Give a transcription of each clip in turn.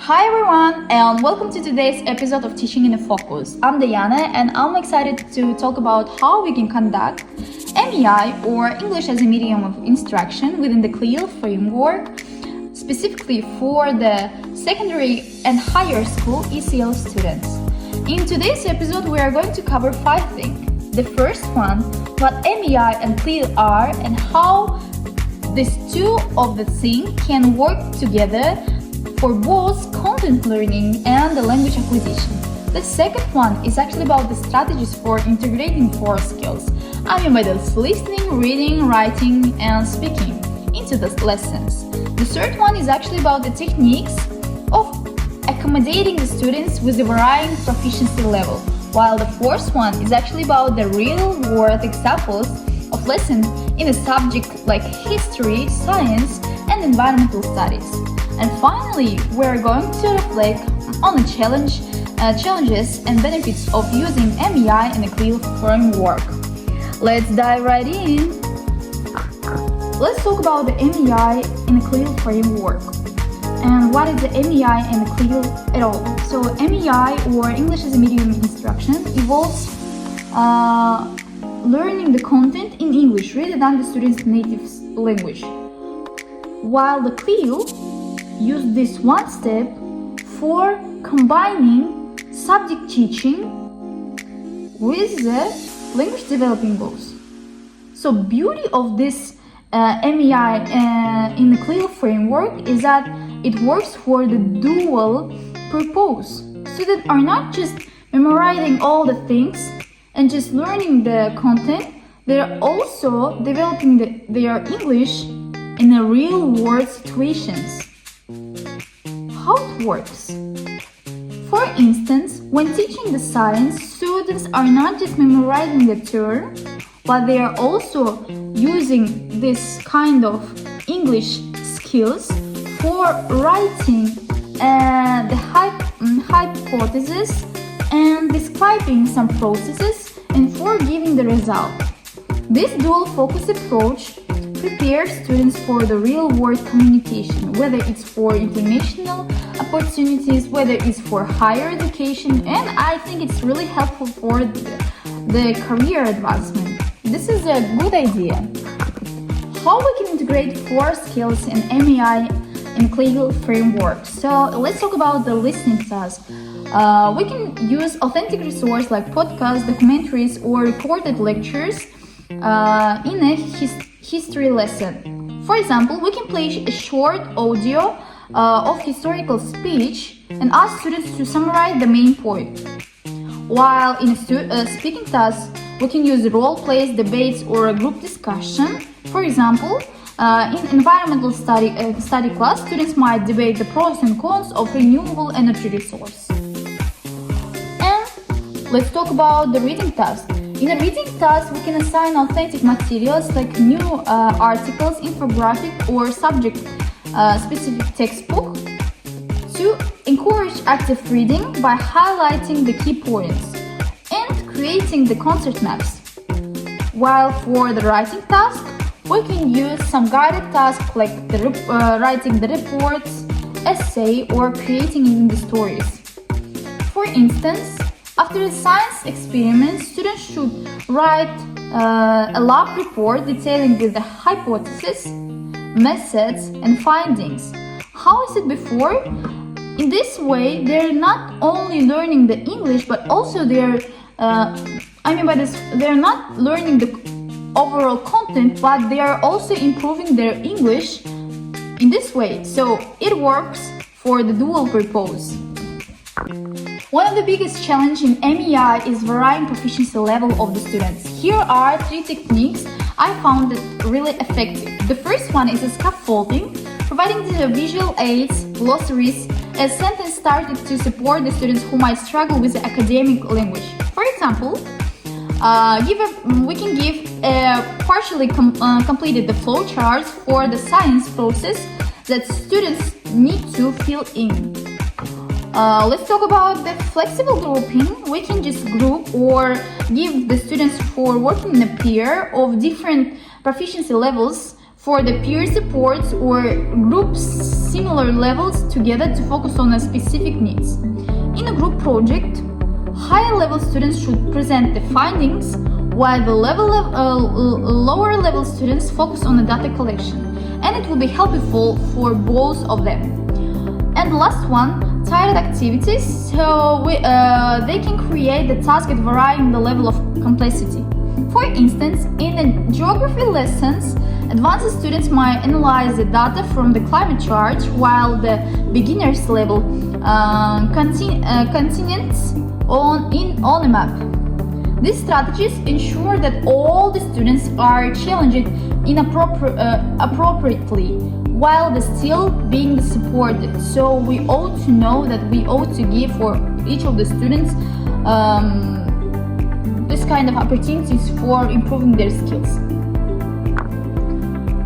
Hi everyone, and welcome to today's episode of Teaching in a Focus. I'm Diana, and I'm excited to talk about how we can conduct MEI, or English as a Medium of Instruction, within the CLIL framework, specifically for the secondary and higher school ECL students. In today's episode, we are going to cover 5 things. The first one, what MEI and CLIL are and how these two of the things can work together for both content learning and the language acquisition. The second one is actually about the strategies for integrating 4 skills. I mean by this listening, reading, writing, and speaking into the lessons. The third one is actually about the techniques of accommodating the students with a varying proficiency level, while the fourth one is actually about the real-world examples of lessons in a subject like history, science, and environmental studies. And finally, we're going to reflect on the challenges and benefits of using MEI in the CLIL framework. Let's dive right in. Let's talk about the MEI in the CLIL framework. And what is the MEI and the CLIL at all? So MEI, or English as a Medium Instruction, involves learning the content in English rather than the student's native language, while the CLIL use this one step for combining subject teaching with the language developing goals. So beauty of this MEI in the CLIL framework is that it works for the dual purpose. Students are not just memorizing all the things and just learning the content, they're also developing their English in a real world situations. How it works? For instance, when teaching the science, students are not just memorizing the term, but they are also using this kind of English skills for writing the hypothesis and describing some processes and for giving the result. This dual focus approach prepares students for the real-world communication, whether it's for international opportunities, whether it's for higher education, and I think it's really helpful for the career advancement. This is a good idea. How we can integrate 4 skills in MEI in CLIL framework? So let's talk about the listening task. We can use authentic resources like podcasts, documentaries, or recorded lectures in a history lesson. For example, we can play a short audio of historical speech and ask students to summarize the main point. While in a speaking task, we can use role plays, debates, or a group discussion. For example, in environmental study class, students might debate the pros and cons of renewable energy resource. And let's talk about the reading task. In a reading task, we can assign authentic materials like new articles, infographic, or subject-specific textbook to encourage active reading by highlighting the key points and creating the concept maps. While for the writing task, we can use some guided tasks like writing the reports, essay, or creating even the stories. For instance, after a science experiment, students should write a lab report detailing the hypothesis, methods, and findings. How is it before? In this way, they're not only learning the English, but also they're not learning the overall content, but they are also improving their English in this way. So it works for the dual purpose. One of the biggest challenges in MEI is varying proficiency level of the students. Here are 3 techniques I found it really effective. The first one is scaffolding, providing the visual aids, glossaries, as sentence started to support the students who might struggle with the academic language. For example, we can give partially completed the flow charts for the science process that students need to fill in. Let's talk about the flexible grouping. We can just group or give the students for working in a pair of different proficiency levels for the peer supports or groups similar levels together to focus on a specific needs. In a group project, higher level students should present the findings, while the lower level students focus on the data collection, and it will be helpful for both of them. And the last one, tiered activities, so they can create the task at varying the level of complexity. For instance, in the geography lessons, advanced students might analyze the data from the climate chart, while the beginners level continents on a map. These strategies ensure that all the students are challenged appropriately, while they still being supported. So we ought to know that we ought to give for each of the students this kind of opportunities for improving their skills.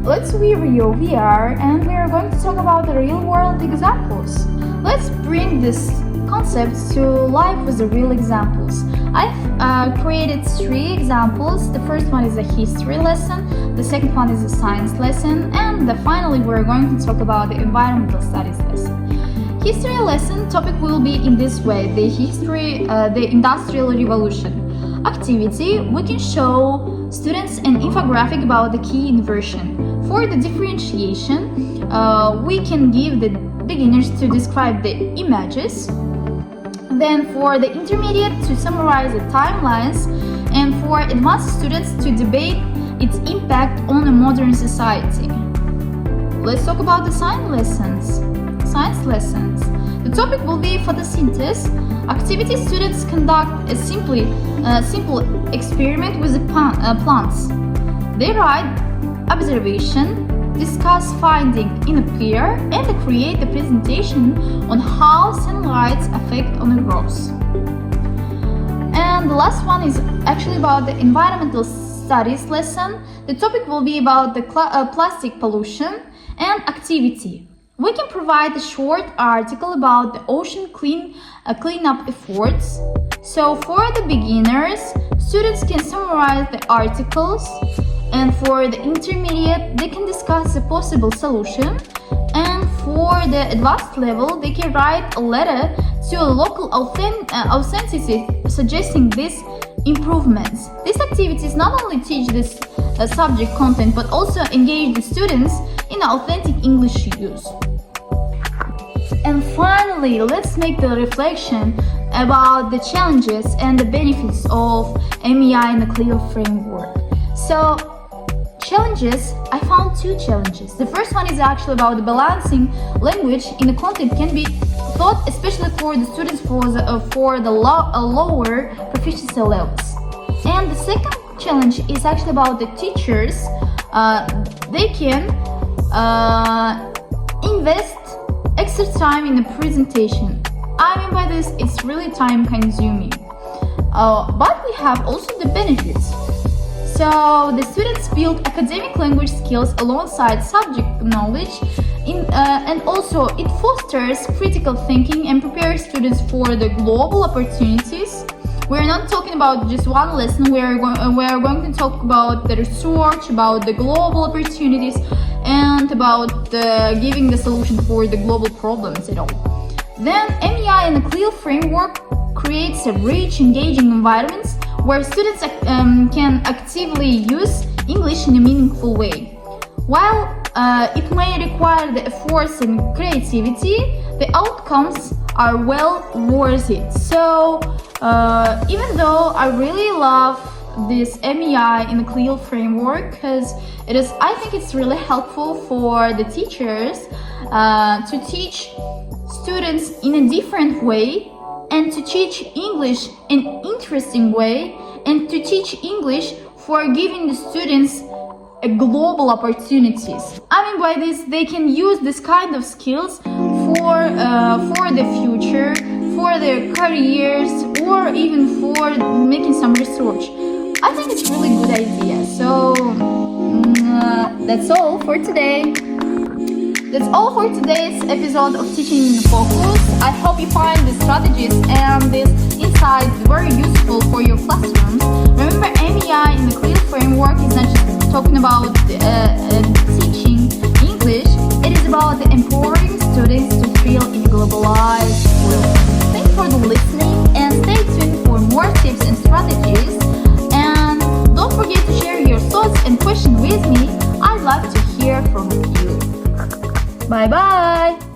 Let's review VR, and we are going to talk about the real-world examples. Let's bring this concept to life with the real examples. I've created 3 examples. The first one is a history lesson, the second one is a science lesson, and finally we're going to talk about the environmental studies lesson. History lesson topic will be in this way: the Industrial Revolution. Activity, we can show students an infographic about the key inversion. For the differentiation, we can give the beginners to describe the images. Then for the intermediate, to summarize the timelines, and for advanced students to debate its impact on a modern society. Let's talk about the science lessons. The topic will be photosynthesis. Activity, students conduct a simple experiment with the plants. They write observation, discuss finding in a pair, and create a presentation on how sunlight affect on the growth. And the last one is actually about the environmental studies lesson. The topic will be about the plastic pollution and activity. We can provide a short article about the ocean cleanup efforts. So for the beginners, students can summarize the articles, and for the intermediate, they can discuss a possible solution, and for the advanced level, they can write a letter to a local authority suggesting these improvements. These activities not only teach this subject content, but also engage the students in authentic English use. And finally, let's make the reflection about the challenges and the benefits of MEI and the CLIL framework. So, challenges, I found 2 challenges. The first one is actually about the balancing language in the content can be taught, especially for the students for the lower proficiency levels. And the second challenge is actually about the teachers. They can invest extra time in the presentation. I mean by this, it's really time consuming. But we have also the benefits. So the students build academic language skills alongside subject knowledge, and also it fosters critical thinking and prepares students for the global opportunities. We're not talking about just one lesson, we are going to talk about the research, about the global opportunities, and about giving the solution for the global problems at all. Then MEI and the CLIL framework creates a rich, engaging environments where students can actively use English in a meaningful way. While it may require the efforts and creativity, the outcomes are well worth it. So even though I really love this MEI in the CLIL framework, because I think it's really helpful for the teachers to teach students in a different way, and to teach English in an interesting way, and to teach English for giving the students a global opportunities. I mean by this, they can use this kind of skills for the future, for their careers, or even for making some research. I think it's a really good idea. So that's all for today. That's all for today's episode of Teaching in Focus. I hope you find these strategies and these insights very useful for your classrooms. Remember, MEI in the CLIL framework is not just talking about globalized world. Thanks for the listening and stay tuned for more tips and strategies. And don't forget to share your thoughts and questions with me. I'd like to hear from you. Bye bye!